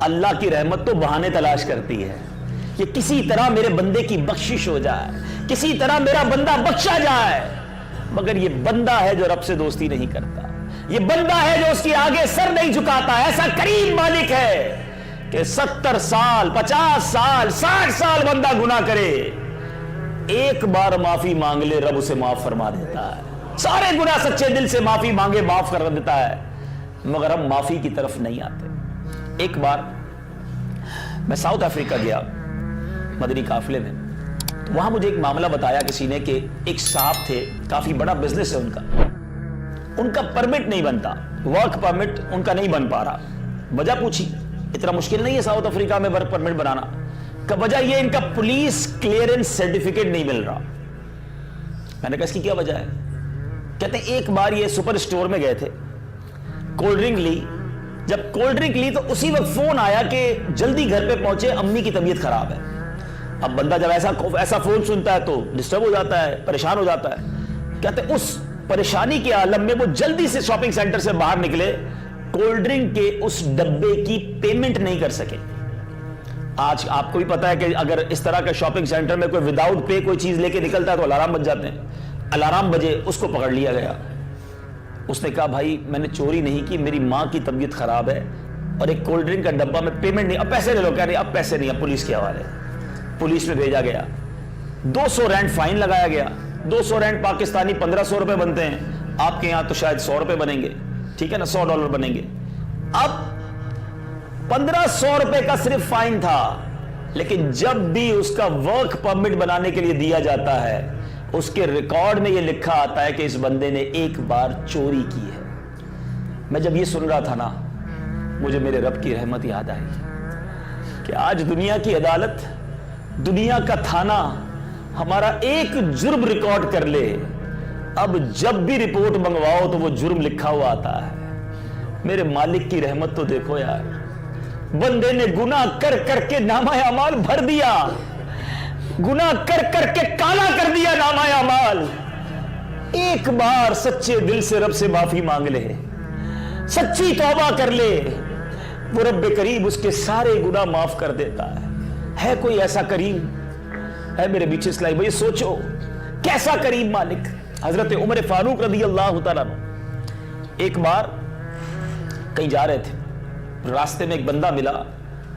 اللہ کی رحمت تو بہانے تلاش کرتی ہے کہ کسی طرح میرے بندے کی بخشش ہو جائے, کسی طرح میرا بندہ بخشا جائے. مگر یہ بندہ ہے جو رب سے دوستی نہیں کرتا, یہ بندہ ہے جو اس کی آگے سر نہیں جھکاتا. ایسا کریم مالک ہے کہ 70 سال 50 سال 60 سال بندہ گناہ کرے, ایک بار معافی مانگ لے رب اسے معاف فرما دیتا ہے. سارے گناہ سچے دل سے معافی مانگے معاف کر دیتا ہے, مگر ہم معافی کی طرف نہیں آتے. ایک بار میں ساؤتھ افریقہ گیا مدنی قافلے میں, وہاں مجھے ایک معاملہ بتایا کسی نے کہ ایک صاحب تھے, کافی بڑا بزنس ہے ان کا پرمٹ نہیں بنتا, ورک پرمٹ ان کا نہیں بن پا رہا. وجہ پوچھی, اتنا مشکل نہیں ہے ساؤتھ افریقہ میں ورک پرمٹ بنانا, کہ وجہ یہ ان کا پولیس کلیئرنس سرٹیفکیٹ نہیں مل رہا. میں نے کہا اس کی کیا وجہ ہے؟ کہتے ہیں ایک بار یہ سپر اسٹور میں گئے تھے, کولڈ ڈرنک لی. جب کولڈ ڈرنک لی تو اسی وقت فون آیا کہ جلدی گھر پہ پہنچے, امی کی طبیعت خراب ہے. اب بندہ جب ایسا فون سنتا ہے تو ڈسٹرب ہو جاتا ہے, پریشان ہو جاتا ہے. کہتے ہیں اس پریشانی کے عالم میں وہ جلدی سے شاپنگ سینٹر سے باہر نکلے, کولڈ ڈرنک کے اس ڈبے کی پیمنٹ نہیں کر سکے. آج آپ کو بھی پتا ہے کہ اگر اس طرح کا شاپنگ سینٹر میں کوئی وداؤٹ پے کوئی چیز لے کے نکلتا ہے تو الارم بج جاتے ہیں. الارم بجے, اس کو پکڑ لیا گیا. اس نے کہا بھائی میں نے چوری نہیں کی, میری ماں کی طبیعت خراب ہے اور ایک کولڈ ڈرنک کا ڈبہ میں پیمنٹ نہیں, اب پیسے لے لو. کہہ رہے اب پیسے نہیں, اب پولیس کے حوالے. پولیس میں بھیجا گیا, 200 رینڈ فائن لگایا گیا. 200 رینڈ پاکستانی 1500 روپے بنتے ہیں, آپ کے یہاں تو شاید 100 روپے بنیں گے, ٹھیک ہے نا, $100 بنیں گے. اب 1500 روپے کا صرف فائن تھا, لیکن جب بھی اس کا ورک پرمٹ بنانے کے لیے دیا جاتا ہے اس کے ریکارڈ میں یہ لکھا آتا ہے کہ اس بندے نے ایک بار چوری کی ہے. میں جب یہ سن رہا تھا نا, مجھے میرے رب کی رحمت یاد آئی کہ آج دنیا کی عدالت, دنیا کا تھانہ ہمارا ایک جرم ریکارڈ کر لے, اب جب بھی رپورٹ منگواؤ تو وہ جرم لکھا ہوا آتا ہے. میرے مالک کی رحمت تو دیکھو یار, بندے نے گناہ کر کر کے نامہ اعمال بھر دیا, گناہ کر کر کے کالا کر دیا نامہ اعمال. ایک بار سچے دل سے رب سے معافی مانگ لے, سچی توبہ کر لے, وہ رب کریم اس کے سارے گناہ معاف کر دیتا ہے. ہے کوئی ایسا کریم؟ ہے میرے بیچ اسلائی بھائی, سوچو کیسا کریم مالک. حضرت عمر فاروق رضی اللہ تعالیٰ ایک بار کہیں جا رہے تھے, راستے میں ایک بندہ ملا,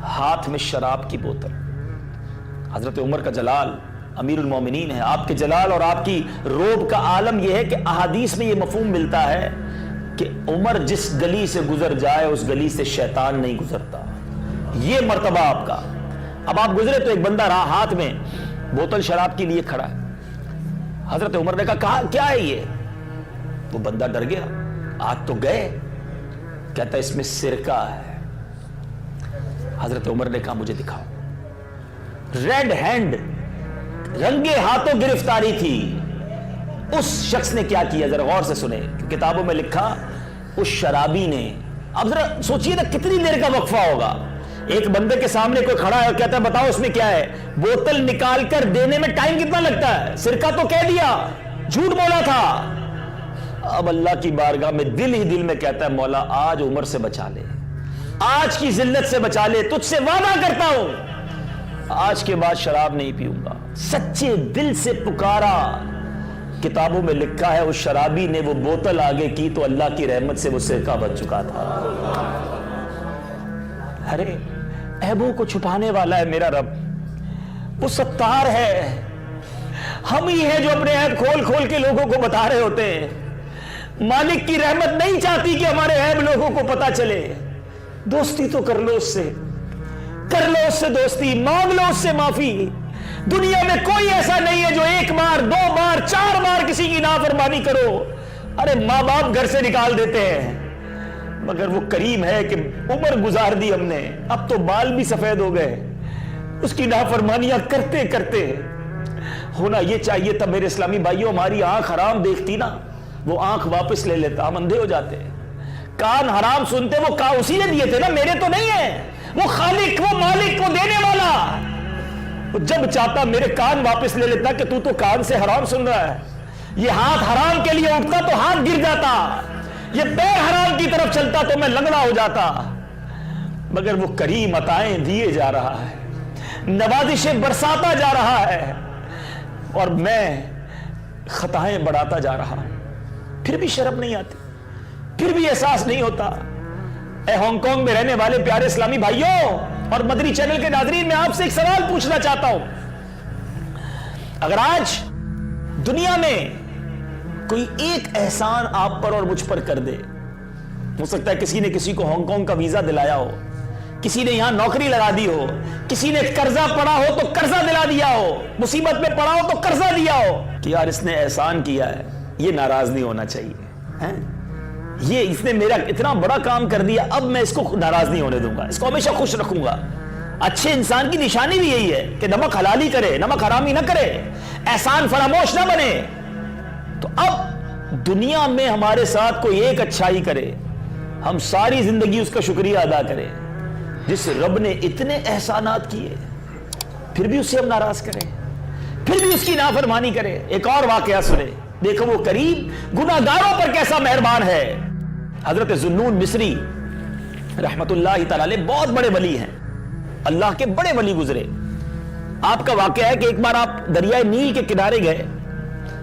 ہاتھ میں شراب کی بوتل. حضرت عمر کا جلال امیر المومنین ہے, آپ کے جلال اور آپ کی روب کا عالم یہ ہے کہ احادیث میں یہ مفہوم ملتا ہے کہ عمر جس گلی سے گزر جائے اس گلی سے شیطان نہیں گزرتا. یہ مرتبہ آپ کا. اب آپ گزرے تو ایک بندہ رہا ہاتھ میں بوتل شراب کے لیے کھڑا ہے. حضرت عمر نے کہا کیا ہے یہ؟ وہ بندہ ڈر گیا, آج تو گئے. کہتا ہے اس میں سرکہ ہے. حضرت عمر نے کہا مجھے دکھاؤ. ریڈ ہینڈ, رنگے ہاتھوں گرفتاری تھی. اس شخص نے کیا کیا ذرا غور سے سنیں, کتابوں میں لکھا اس شرابی نے. اب ذرا سوچئے نا کتنی دیر کا وقفہ ہوگا. ایک بندے کے سامنے کوئی کھڑا ہے اور کہتا ہے بتاؤ اس میں کیا ہے, بوتل نکال کر دینے میں ٹائم کتنا لگتا ہے, سرکہ تو کہہ دیا, جھوٹ بولا تھا. اب اللہ کی بارگاہ میں دل ہی دل میں کہتا ہے مولا آج عمر سے بچا لے, آج کی ذلت سے بچا لے, تجھ سے وعدہ کرتا ہوں آج کے بعد شراب نہیں پیوں گا. سچے دل سے پکارا. کتابوں میں لکھا ہے اس شرابی نے وہ بوتل آگے کی تو اللہ کی رحمت سے وہ سرکہ بن چکا تھا. ارے عیبوں کو چھپانے والا ہے میرا رب, وہ ستار ہے. ہم ہی ہیں جو اپنے عیب کھول کھول کے لوگوں کو بتا رہے ہوتے ہیں. مالک کی رحمت نہیں چاہتی کہ ہمارے عیب لوگوں کو پتا چلے. دوستی تو کر لو اس سے, کر لو اس سے دوستی, مانگ لو اس سے معافی. دنیا میں کوئی ایسا نہیں ہے جو ایک بار 2 بار 4 بار کسی کی نافرمانی کرو. ارے ماں باپ گھر سے نکال دیتے ہیں, مگر وہ کریم ہے کہ عمر گزار دی ہم نے, اب تو بال بھی سفید ہو گئے. اس کی نافرمانیاں کرتے کرتے ہونا یہ چاہیے تھا میرے اسلامی بھائیوں, ہماری آنکھ حرام دیکھتی نا, وہ آنکھ واپس لے لیتا, ہم اندھے ہو جاتے. کان حرام سنتے, وہ اسی نے دیے تھے نا, میرے تو نہیں ہے. وہ خالق, وہ مالک, وہ دینے والا, وہ جب چاہتا میرے کان واپس لے لیتا کہ تو کان سے حرام سن رہا ہے. یہ ہاتھ حرام کے لیے اٹھتا تو ہاتھ گر جاتا, یہ پیر حرام کی طرف چلتا تو میں لنگڑا ہو جاتا. مگر وہ کریم عطائیں دیے جا رہا ہے، نوازشیں برساتا جا رہا ہے، اور میں خطائیں بڑھاتا جا رہا ہوں، پھر بھی شرم نہیں آتی، پھر بھی احساس نہیں ہوتا۔ اے ہانگ کانگ میں رہنے والے پیارے اسلامی بھائیوں اور مدنی چینل کے ناظرین، میں آپ سے ایک سوال پوچھنا چاہتا ہوں۔ اگر آج دنیا میں کوئی ایک احسان آپ پر اور مجھ پر کر دے، ہو سکتا ہے کسی نے کسی کو ہانگ کانگ کا ویزا دلایا ہو، کسی نے یہاں نوکری لگا دی ہو، کسی نے قرضہ پڑا ہو تو قرضہ دلا دیا ہو، مصیبت میں پڑا ہو تو قرضہ دیا ہو کہ یار اس نے احسان کیا ہے، یہ ناراض نہیں ہونا چاہیے، یہ اس نے میرا اتنا بڑا کام کر دیا، اب میں اس کو ناراض نہیں ہونے دوں گا، اس کو ہمیشہ خوش رکھوں گا۔ اچھے انسان کی نشانی بھی یہی ہے کہ نمک حلالی کرے، نمک حرامی نہ کرے، احسان فراموش نہ بنے۔ تو اب دنیا میں ہمارے ساتھ کوئی ایک اچھائی کرے، ہم ساری زندگی اس کا شکریہ ادا کریں۔ جس رب نے اتنے احسانات کیے پھر بھی اسے ہم ناراض کریں، پھر بھی اس کی نافرمانی کریں۔ ایک اور واقعہ سنیں، دیکھو وہ کریم گناہ گاروں پر کیسا مہربان ہے۔ حضرت ذوالنون مصری رحمت اللہ تعالی علیہ بہت بڑے ولی ہیں، اللہ کے بڑے ولی گزرے۔ آپ کا واقعہ ہے کہ ایک بار آپ دریائے نیل کے کنارے گئے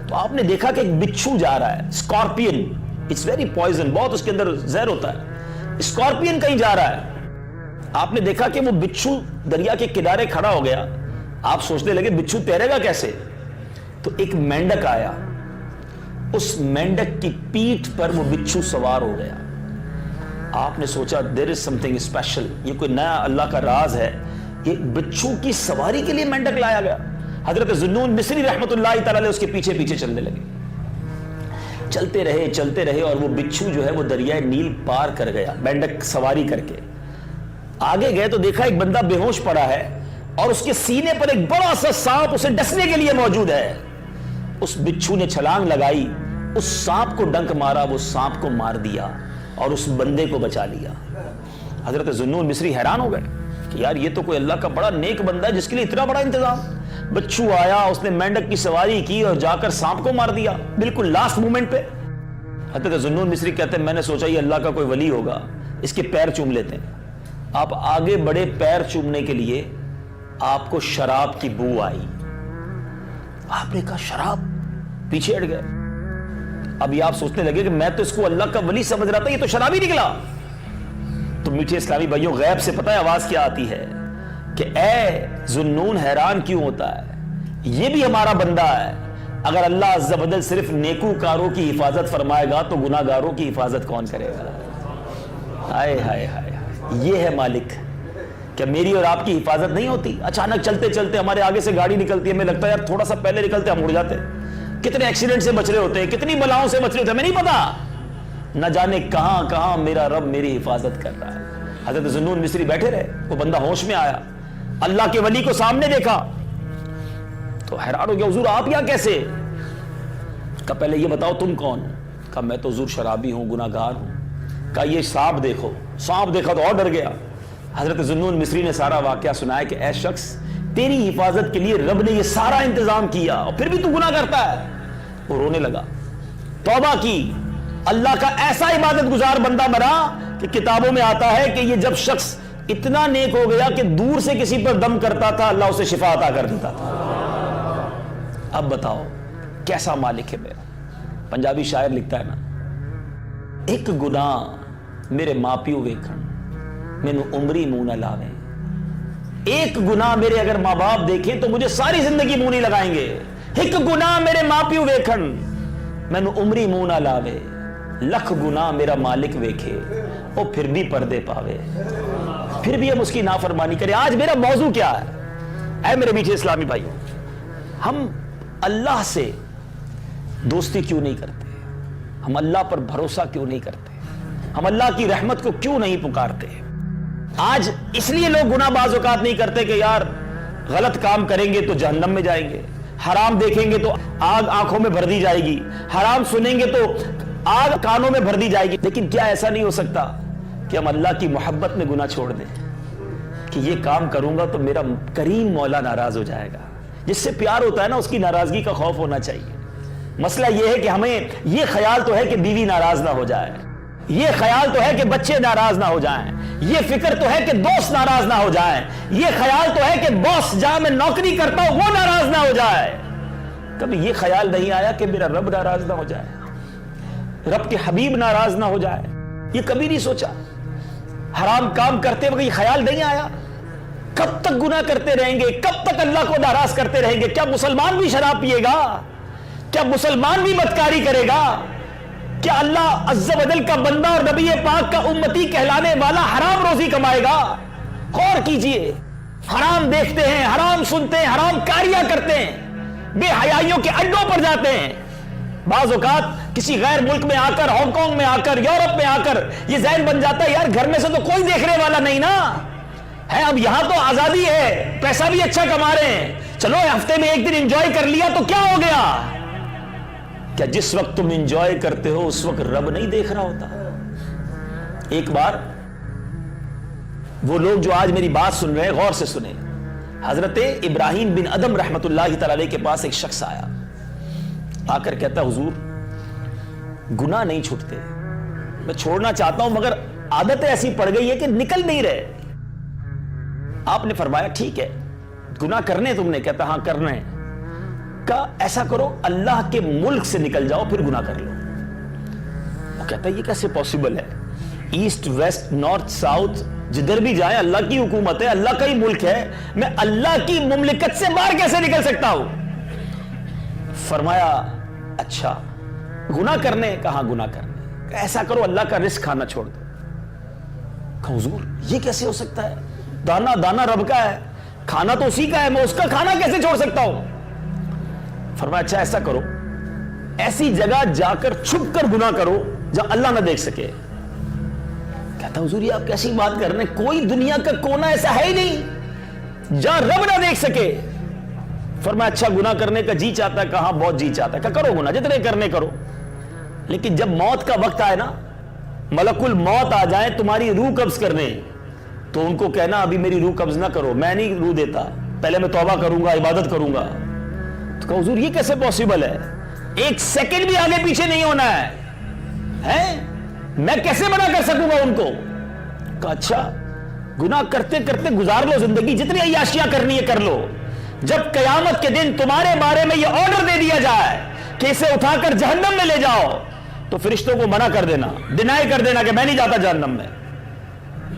تو آپ نے دیکھا کہ ایک بچھو جا رہا ہے، اسکارپین، اٹس ویری پوائزن، بہت اس کے اندر زہر ہوتا ہے، اسکارپین کہیں جا رہا ہے۔ آپ نے دیکھا کہ وہ بچھو دریا کے کنارے کھڑا ہو گیا، آپ سوچنے لگے بچھو تیرے گا کیسے؟ تو ایک مینڈک آیا، اس مینڈک کی پیٹھ پر وہ بچھو سوار ہو گیا۔ آپ نے سوچا there is something special، یہ کوئی نیا اللہ کا راز ہے، یہ بچھو کی سواری کے لیے مینڈک لایا گیا۔ حضرت ذوالنون مصری رحمت اللہ تعالی علیہ اس کے پیچھے پیچھے چلنے لگے، چلتے رہے اور وہ بچھو جو ہے وہ دریائے نیل پار کر گیا مینڈک سواری کر کے۔ آگے گئے تو دیکھا ایک بندہ بے ہوش پڑا ہے اور اس کے سینے پر ایک بڑا سا سانپ اسے ڈسنے کے لیے موجود ہے۔ اس بچھو نے چھلانگ لگائی، اس سانپ کو ڈنک مارا، وہ سانپ کو مار دیا اور اس بندے کو بچا لیا۔ حضرت ذوالنون مصری حیران ہو گئے کہ یار یہ تو کوئی اللہ کا بڑا نیک بندہ ہے جس کے لیے اتنا بڑا انتظام۔ بچھو آیا، اس نے مینڈک کی سواری کی اور جا کر سانپ کو مار دیا بالکل لاسٹ مومنٹ پہ۔ حضرت ذوالنون مصری کہتے ہیں میں نے سوچا یہ اللہ کا کوئی ولی ہوگا، اس کے پیر چوم لیتے ہیں۔ آپ آگے بڑے پیر چومنے کے لیے، آپ کو شراب کی بو آئی، آپ نے کہا شراب، پیچھے ہٹ گئے۔ ابھی آپ سوچنے لگے کہ میں تو اس کو اللہ کا ولی سمجھ رہا تھا، یہ تو شرابی نکلا۔ تو میٹھے اسلامی بھائیوں، غیب سے پتہ ہے آواز کیا آتی ہے کہ اے ذوالنون حیران کیوں ہوتا ہے، یہ بھی ہمارا بندہ ہے۔ اگر اللہ عز و جل صرف نیکوکاروں کی حفاظت فرمائے گا تو گناہ گاروں کی حفاظت کون کرے گا؟ ہائے ہائے ہائے، یہ ہے مالک۔ کیا میری اور آپ کی حفاظت نہیں ہوتی؟ اچانک چلتے چلتے ہمارے آگے سے گاڑی نکلتی ہے، ہمیں لگتا ہے یار تھوڑا سا پہلے نکلتے ہم اڑ جاتے۔ کتنے ایکسیڈنٹ سے بچ رہے ہوتے ہیں، کتنی بلاؤں سے بچ رہے ہوتے ہیں، ہمیں نہیں پتا، نہ جانے کہاں کہاں میرا رب میری حفاظت کر رہا ہے۔ حضرت ذوالنون مصری بیٹھے رہے، وہ بندہ ہوش میں آیا، اللہ کے ولی کو سامنے دیکھا تو حیران ہو گیا، حضور آپ یہاں کیسے؟ کہا پہلے یہ بتاؤ تم کون ہو؟ کہا میں تو حضور شرابی ہوں، گناہ گار ہوں۔ کہا یہ سانپ دیکھو۔ سانپ دیکھا تو اور ڈر گیا۔ حضرت ذوالنون مصری نے سارا واقعہ سنایا کہ اے شخص، تیری حفاظت کے لیے رب نے یہ سارا انتظام کیا اور پھر بھی تو گناہ کرتا ہے۔ وہ رونے لگا، توبہ کی، اللہ کا ایسا عبادت گزار بندہ بنا کہ کتابوں میں آتا ہے کہ یہ جب شخص اتنا نیک ہو گیا کہ دور سے کسی پر دم کرتا تھا اللہ اسے شفا عطا کر دیتا تھا۔ اب بتاؤ کیسا مالک ہے میرا۔ پنجابی شاعر لکھتا ہے نا، ایک گناہ میرے ماں پیو ویکھن مینوں عمری منہ نہ لاویں۔ ایک گناہ میرے اگر ماں باپ دیکھیں تو مجھے ساری زندگی منہ نہیں لگائیں گے۔ ایک گناہ میرے ماں پیو ویکھن مینوں عمری منہ نہ لاوے، لکھ گناہ میرا مالک ویکھے وہ پھر بھی پردے پاوے، پھر بھی ہم اس کی نافرمانی کریں۔ آج میرا موضوع کیا ہے؟ اے میرے میٹھے اسلامی بھائیوں، ہم اللہ سے دوستی کیوں نہیں کرتے؟ ہم اللہ پر بھروسہ کیوں نہیں کرتے؟ ہم اللہ کی رحمت کو کیوں نہیں پکارتے؟ آج اس لیے لوگ گناہ بعض اوقات نہیں کرتے کہ یار غلط کام کریں گے تو جہنم میں جائیں گے، حرام دیکھیں گے تو آگ آنکھوں میں بھر دی جائے گی، حرام سنیں گے تو آگ کانوں میں بھر دی جائے گی۔ لیکن کیا ایسا نہیں ہو سکتا کہ ہم اللہ کی محبت میں گناہ چھوڑ دیں کہ یہ کام کروں گا تو میرا کریم مولا ناراض ہو جائے گا؟ جس سے پیار ہوتا ہے نا، اس کی ناراضگی کا خوف ہونا چاہیے۔ مسئلہ یہ ہے کہ ہمیں یہ خیال تو ہے کہ بیوی ناراض نہ ہو جائے، یہ خیال تو ہے کہ بچے ناراض نہ ہو جائیں، یہ فکر تو ہے کہ دوست ناراض نہ ہو جائیں، یہ خیال تو ہے کہ باس جہاں میں نوکری کرتا ہوں وہ ناراض نہ ہو جائے۔ کبھی یہ خیال نہیں آیا کہ میرا رب ناراض نہ ہو جائے، رب کے حبیب ناراض نہ ہو جائے؟ یہ کبھی نہیں سوچا؟ حرام کام کرتے وقت یہ خیال نہیں آیا؟ کب تک گناہ کرتے رہیں گے؟ کب تک اللہ کو ناراض کرتے رہیں گے؟ کیا مسلمان بھی شراب پیے گا؟ کیا مسلمان بھی بدکاری کرے گا؟ کیا اللہ عز و جل کا بندہ اور نبی پاک کا امتی کہلانے والا حرام روزی کمائے گا؟ غور کیجئے، حرام دیکھتے ہیں، حرام سنتے ہیں، حرام کاریاں کرتے ہیں، بے حیائیوں کے اڈوں پر جاتے ہیں۔ بعض اوقات کسی غیر ملک میں آ کر، ہانگ کانگ میں آ کر، یورپ میں آ کر یہ ذہن بن جاتا ہے یار گھر میں سے تو کوئی دیکھنے والا نہیں نا ہے، اب یہاں تو آزادی ہے، پیسہ بھی اچھا کما رہے ہیں، چلو ہفتے میں ایک دن انجوائے کر لیا تو کیا ہو گیا؟ کیا جس وقت تم انجوائے کرتے ہو اس وقت رب نہیں دیکھ رہا ہوتا؟ ایک بار وہ لوگ جو آج میری بات سن رہے ہیں غور سے سنیں، حضرت ابراہیم بن ادم رحمت اللہ تعالی کے پاس ایک شخص آیا، آ کر کہتا حضور گناہ نہیں چھوٹتے، میں چھوڑنا چاہتا ہوں مگر عادت ایسی پڑ گئی ہے کہ نکل نہیں رہے۔ آپ نے فرمایا ٹھیک ہے گناہ کرنے تم نے؟ کہتا ہاں کرنا ہے۔ کہا ایسا کرو اللہ کے ملک سے نکل جاؤ پھر گناہ کر لو۔ وہ کہتا ہے یہ کیسے پاسبل ہے؟ ایسٹ ویسٹ نارتھ ساؤتھ جدھر بھی جائیں اللہ کی حکومت ہے، اللہ کا ہی ملک ہے، میں اللہ کی مملکت سے باہر کیسے نکل سکتا ہوں؟ فرمایا اچھا گناہ کرنے؟ کہا گناہ کرنے۔ ایسا کرو اللہ کا رزق کھانا چھوڑ دو۔ کہا حضور یہ کیسے ہو سکتا ہے؟ دانا دانا رب کا ہے، کھانا تو اسی کا ہے، میں اس کا کھانا کیسے چھوڑ سکتا ہوں؟ فرمایا اچھا ایسا کرو ایسی جگہ جا کر چھپ کر گناہ کرو جہاں اللہ نہ دیکھ سکے۔ کہتا حضور یہ آپ کیسی بات کر رہے ہیں؟ کوئی دنیا کا کونا ایسا ہے ہی نہیں جہاں رب نہ دیکھ سکے۔ فرمایا اچھا گناہ کرنے کا جی چاہتا ہے؟ کہاں بہت جی چاہتا ہے۔ کہ کرو گناہ جتنے کرنے کرو، لیکن جب موت کا وقت آئے نا، ملک الموت آ جائے تمہاری روح قبض کرنے، تو ان کو کہنا ابھی میری روح قبض نہ کرو، میں نہیں روح دیتا، پہلے میں توبہ کروں گا، عبادت کروں گا۔ تو کہا حضور یہ کیسے پاسبل ہے؟ ایک سیکنڈ بھی آگے پیچھے نہیں ہونا ہے، میں کیسے منع کر سکوں گا ان کو؟ کہا اچھا گناہ کرتے کرتے گزار لو زندگی، جتنی عیاشیاں کرنی ہے کر لو، جب قیامت کے دن تمہارے بارے میں یہ آرڈر دے دیا جائے کہ اسے اٹھا کر جہنم میں لے جاؤ تو فرشتوں کو منع کر دینا، ڈینائی کر دینا کہ میں نہیں جاتا جہنم میں۔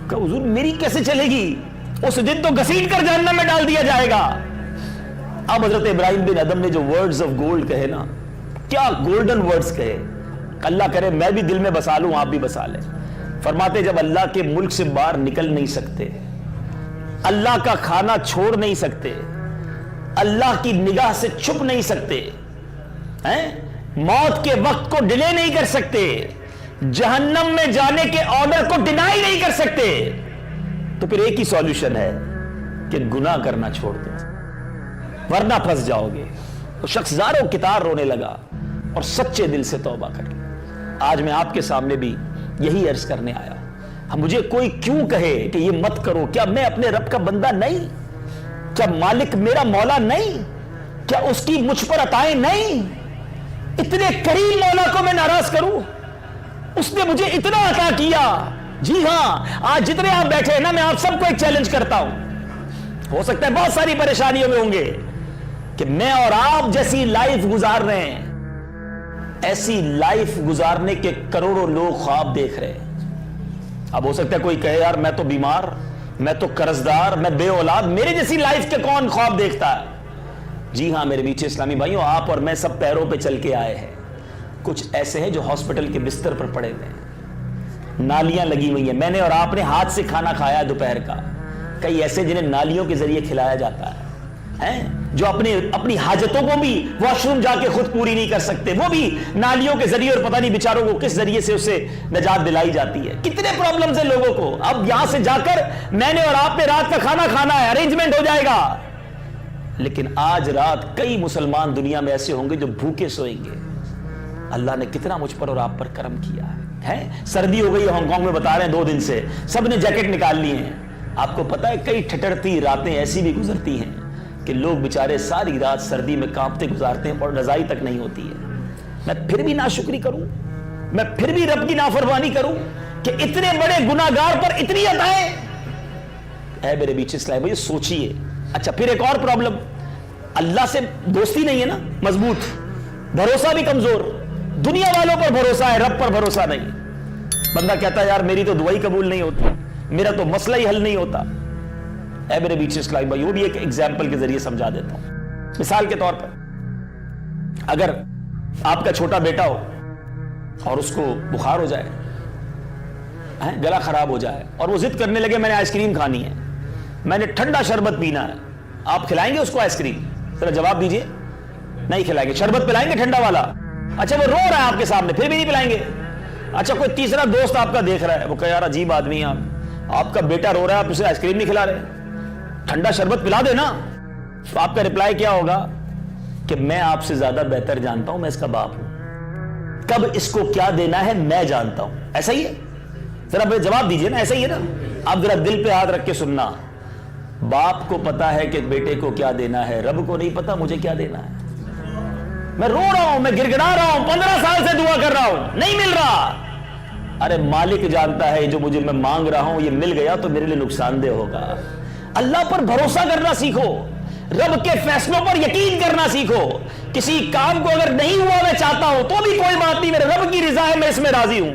کہا حضور میری کیسے چلے گی؟ اس دن تو گھسیٹ کر جہنم میں ڈال دیا جائے گا۔ اب حضرت ابراہیم بن ادم نے جو ورڈز آف گولڈ کہے نا، کیا گولڈن ورڈز کہے، اللہ کرے میں بھی دل میں بسا لوں، آپ بھی بسا لیں۔ فرماتے جب اللہ کے ملک سے باہر نکل نہیں سکتے، اللہ کا کھانا چھوڑ نہیں سکتے، اللہ کی نگاہ سے چھپ نہیں سکتے، موت کے وقت کو ڈیلے نہیں کر سکتے، جہنم میں جانے کے آرڈر کو ڈینائی نہیں کر سکتے، تو پھر ایک ہی سولوشن ہے کہ گناہ کرنا چھوڑ دو ورنہ پھنس جاؤ گے۔ وہ شخص زاروں کتار رونے لگا اور سچے دل سے توبہ کر لی۔ آج میں آپ کے سامنے بھی یہی عرض کرنے آیا ہوں، مجھے کوئی کیوں کہے کہ یہ مت کرو، کیا میں اپنے رب کا بندہ نہیں؟ کیا مالک میرا مولا نہیں؟ کیا اس کی مجھ پر عطائیں نہیں؟ اتنے کریم مولا کو میں ناراض کروں؟ اس نے مجھے اتنا عطا کیا۔ جی ہاں آج جتنے آپ بیٹھے ہیں نا، میں آپ سب کو ایک چیلنج کرتا ہوں، ہو سکتا ہے بہت ساری پریشانیوں میں ہوں گے کہ میں اور آپ جیسی لائف گزار رہے ہیں، ایسی لائف گزارنے کے کروڑوں لوگ خواب دیکھ رہے ہیں۔ اب ہو سکتا ہے کوئی کہے یار میں تو بیمار، میں تو قرضدار، میں بے اولاد، میرے جیسی لائف کے کون خواب دیکھتا ہے؟ جی ہاں میرے میٹھے اسلامی بھائیوں، آپ اور میں سب پیروں پہ چل کے آئے ہیں۔ کچھ ایسے ہیں جو ہاسپٹل کے بستر پر پڑے ہوئے ہیں، نالیاں لگی ہوئی ہیں، میں نے اور آپ نے ہاتھ سے کھانا کھایا دوپہر کا، کئی ایسے جنہیں نالیوں کے ذریعے کھلایا جاتا ہے، جو اپنی حاجتوں کو بھی واش روم جا کے خود پوری نہیں کر سکتے، وہ بھی نالیوں کے ذریعے، اور پتہ نہیں بیچاروں کو کس ذریعے سے اسے نجات دلائی جاتی ہے۔ کتنے پرابلمز ہیں لوگوں کو۔ اب یہاں سے جا کر میں نے اور آپ نے رات کا کھانا کھانا ہے، ارینجمنٹ ہو جائے گا، لیکن آج رات کئی مسلمان دنیا میں ایسے ہوں گے جو بھوکے سوئیں گے۔ اللہ نے کتنا مجھ پر اور آپ پر کرم کیا ہے۔ سردی ہو گئی ہے ہانگ کانگ میں، بتا رہے ہیں 2 دن سے سب نے جیکٹ نکال لیے ہیں۔ آپ کو پتا ہے کئی ٹھٹرتی راتیں ایسی بھی گزرتی ہیں کہ لوگ بیچارے ساری رات سردی میں کانپتے گزارتے ہیں اور رضائی تک نہیں ہوتی ہے۔ میں پھر بھی ناشکری کروں؟ میں پھر بھی رب کی نافرمانی کروں کہ اتنے بڑے گناہگار پر اتنی عطائیں. اے میرے بیچ اسلام بھائی سوچئے. اچھا پھر ایک اور پرابلم, اللہ سے دوستی نہیں ہے نا مضبوط, بھروسہ بھی کمزور, دنیا والوں پر بھروسہ ہے, رب پر بھروسہ نہیں. بندہ کہتا ہے یار میری تو دعائی قبول نہیں ہوتی, میرا تو مسئلہ ہی حل نہیں ہوتا. اے میرے بیچ اسلام بھائی وہ بھی ایک ایگزامپل کے ذریعے سمجھا دیتا ہوں. مثال کے طور پر اگر آپ کا چھوٹا بیٹا ہو اور اس کو بخار ہو جائے, گلا خراب ہو جائے, اور وہ ضد کرنے لگے میں نے آئس کریم کھانی ہے, میں نے ٹھنڈا شربت پینا ہے, آپ کھلائیں گے اس کو آئس کریم؟ ذرا جواب دیجئے. نہیں کھلائیں گے. شربت پلائیں گے ٹھنڈا والا؟ اچھا وہ رو رہا ہے آپ کے سامنے پھر بھی نہیں پلائیں گے. اچھا کوئی تیسرا دوست آپ کا دیکھ رہا ہے, وہ کہا یار عجیب آدمی ہے آپ کا بیٹا رو رہا ہے, آپ اسے آئس کریم نہیں کھلا رہے, ٹھنڈا شربت پلا دے نا. تو آپ کا رپلائی کیا ہوگا کہ میں آپ سے زیادہ بہتر جانتا ہوں, میں اس کا باپ ہوں, کب اس کو کیا دینا ہے میں جانتا ہوں. ایسا ہی ہے؟ ذرا جواب دیجئے نا, ایسا ہی ہے نا؟ آپ ذرا دل پہ ہاتھ رکھ کے سننا. باپ کو پتا ہے کہ بیٹے کو کیا دینا ہے, رب کو نہیں پتا مجھے کیا دینا ہے. میں رو رہا ہوں, میں گڑگڑا رہا ہوں, 15 سال سے دعا کر رہا ہوں, نہیں مل رہا. ارے مالک جانتا ہے جو مجھے میں مانگ رہا ہوں یہ مل گیا تو میرے لیے نقصان دہ ہوگا. اللہ پر بھروسہ کرنا سیکھو, رب کے فیصلوں پر یقین کرنا سیکھو. کسی کام کو اگر نہیں ہوا میں چاہتا ہوں تو بھی کوئی بات نہیں, میرے رب کی رضا ہے, میں اس میں راضی ہوں.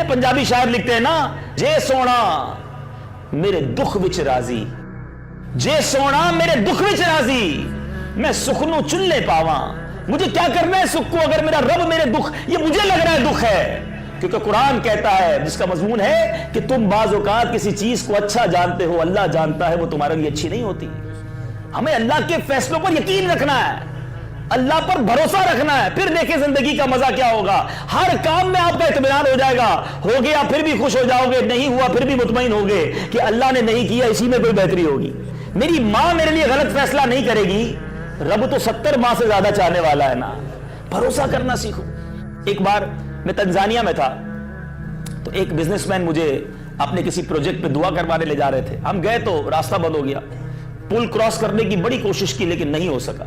پنجابی شاعر لکھتے ہیں نا, جے سونا میرے دکھ وچ راضی, جے سونا میرے دکھ وچ راضی, میں سکھ نو چن لے پاواں. مجھے کیا کرنا ہے سکھ کو اگر میرا رب میرے دکھ, یہ مجھے لگ رہا ہے دکھ ہے, کیونکہ قرآن کہتا ہے جس کا مضمون ہے کہ تم بعض اوقات کسی چیز کو اچھا جانتے ہو, اللہ جانتا ہے وہ تمہارے لیے اچھی نہیں ہوتی. ہمیں اللہ کے فیصلوں پر یقین رکھنا ہے, اللہ پر بھروسہ رکھنا ہے, پھر دیکھیں زندگی کا مزہ کیا ہوگا. ہر کام میں آپ کا اطمینان ہو جائے گا, ہو گیا پھر بھی خوش ہو جاؤ گے, نہیں ہوا پھر بھی مطمئن ہوگے کہ اللہ نے نہیں کیا اسی میں کوئی بہتری ہوگی. میری ماں میرے لیے غلط فیصلہ نہیں کرے گی, رب تو 70 ماہ سے زیادہ چاہنے والا ہے نا. بھروسہ کرنا سیکھو. ایک بار میں تنزانیہ میں تھا تو ایک بزنس مین مجھے اپنے کسی پروجیکٹ پہ دعا کروانے لے جا رہے تھے. ہم گئے تو راستہ بند ہو گیا, پل کراس کرنے کی بڑی کوشش کی لیکن نہیں ہو سکا.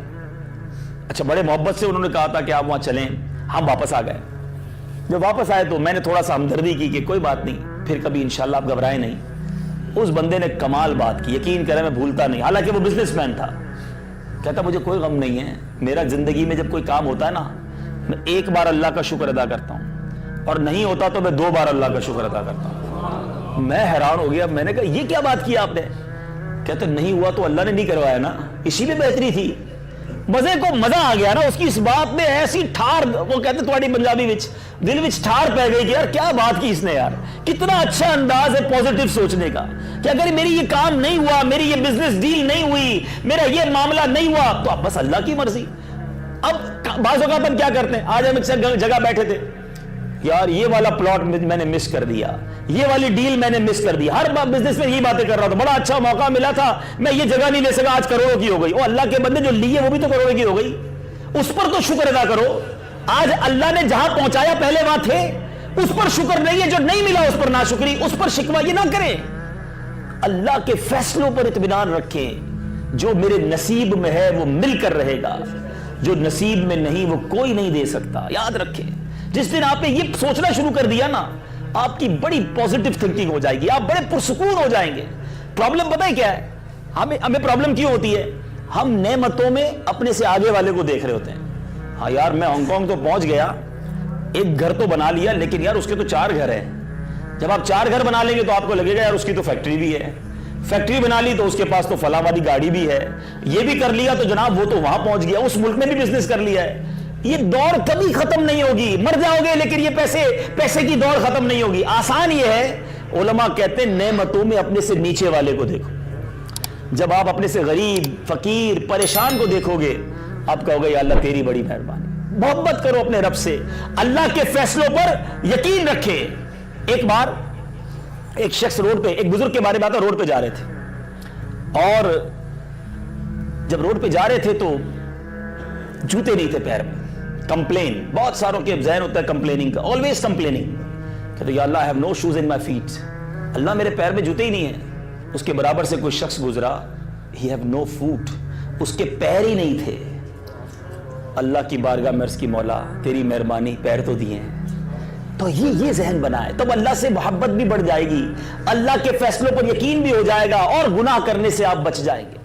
اچھا بڑے محبت سے انہوں نے کہا تھا کہ آپ وہاں چلیں, ہم واپس آ گئے. جب واپس آئے تو میں نے تھوڑا سا ہمدردی کی کہ کوئی بات نہیں, پھر کبھی انشاءاللہ آپ گھبرائیں نہیں. اس بندے نے کمال بات کی, یقین کریں میں بھولتا نہیں, حالانکہ وہ بزنس مین تھا. کہتا مجھے کوئی غم نہیں ہے, میرا زندگی میں جب کوئی کام ہوتا ہے نا میں ایک بار اللہ کا شکر ادا کرتا ہوں, اور نہیں ہوتا تو میں 2 بار اللہ کا شکر ادا کرتا ہوں. میں حیران ہو گیا, میں نے کہا یہ کیا بات کی آپ نے؟ کہتے نہیں ہوا تو اللہ نے نہیں کروایا نا, اسی میں بہتری تھی. مزے کو مزہ آ گیا نا اس کی اس بات میں, ایسی ٹھار, وہ کہتے تھوڑی پنجابی وچ دل وچ ٹھار پہ گئی کہ یار کیا بات کی اس نے, یار کتنا اچھا انداز ہے پوزیٹو سوچنے کا کہ اگر میری یہ کام نہیں ہوا, میری یہ بزنس ڈیل نہیں ہوئی, میرا یہ معاملہ نہیں ہوا تو اب بس اللہ کی مرضی. اب بعض اوقات ہم کیا کرتے ہیں, آج ہم ایک جگہ بیٹھے تھے, یار یہ والا پلاٹ میں نے مس کر دیا, یہ والی ڈیل میں نے مس کر دی. ہر بزنس میں یہی باتیں کر رہا تھا, بڑا اچھا موقع ملا تھا, میں یہ جگہ نہیں لے سکا, آج کروڑوں کی ہو گئی. وہ اللہ کے بندے جو لیے وہ بھی تو کروڑوں کی ہو گئی, اس پر تو شکر ادا کرو. آج اللہ نے جہاں پہنچایا پہلے وہاں تھے, اس پر شکر نہیں ہے, جو نہیں ملا اس پر ناشکری, اس پر شکوہ یہ نہ کریں. اللہ کے فیصلوں پر اطمینان رکھیں, جو میرے نصیب میں ہے وہ مل کر رہے گا, جو نصیب میں نہیں وہ کوئی نہیں دے سکتا. یاد رکھیں, جس دن آپ نے یہ سوچنا شروع کر دیا نا, آپ کی بڑی پوزیٹو تھنکنگ ہو جائے گی, آپ بڑے پرسکون ہو جائیں گے. پرابلم پتہ ہے کیا ہے, ہمیں پرابلم کیوں ہوتی ہے, ہم نعمتوں میں اپنے سے آگے والے کو دیکھ رہے ہوتے ہیں. ہاں یار میں ہانگ کانگ تو پہنچ گیا, ایک گھر تو بنا لیا, لیکن یار اس کے تو 4 گھر ہیں. جب آپ 4 گھر بنا لیں گے تو آپ کو لگے گا یار اس کی تو فیکٹری بھی ہے, فیکٹری بنا لی تو اس کے پاس تو فلاں والی گاڑی بھی ہے, یہ بھی کر لیا تو جناب وہ تو وہاں پہنچ گیا, اس ملک میں بھی بزنس کر لیا ہے. یہ دوڑ کبھی ختم نہیں ہوگی, مر جاؤ گے لیکن یہ پیسے کی دوڑ ختم نہیں ہوگی. آسان یہ ہے, علماء کہتے ہیں نعمتوں میں اپنے سے نیچے والے کو دیکھو. جب آپ اپنے سے غریب, فقیر, پریشان کو دیکھو گے, آپ کہو گے یا اللہ تیری بڑی مہربانی. محبت کرو اپنے رب سے, اللہ کے فیصلوں پر یقین رکھے. ایک بار ایک شخص روڈ پہ, ایک بزرگ کے بارے میں آتا, روڈ پہ جا رہے تھے, اور جب روڈ پہ جا رہے تھے تو جوتے نہیں تھے پیر میں. کمپلین, بہت ساروں کے ذہن ہوتا ہے کمپلیننگ کا, always complaining. کہتے یا اللہ I have no shoes in my feet, اللہ میرے پیر میں جوتے ہی نہیں ہیں. اس کے برابر سے کوئی شخص گزرا, he have no foot, اس کے پیر ہی نہیں تھے. اللہ کی بارگاہ میں عرض کی مولا تیری مہربانی, پیر تو دیے ہیں, تو یہ ذہن بنائے، تب اللہ سے محبت بھی بڑھ جائے گی، اللہ کے فیصلوں پر یقین بھی ہو جائے گا، اور گناہ کرنے سے آپ بچ جائیں گے۔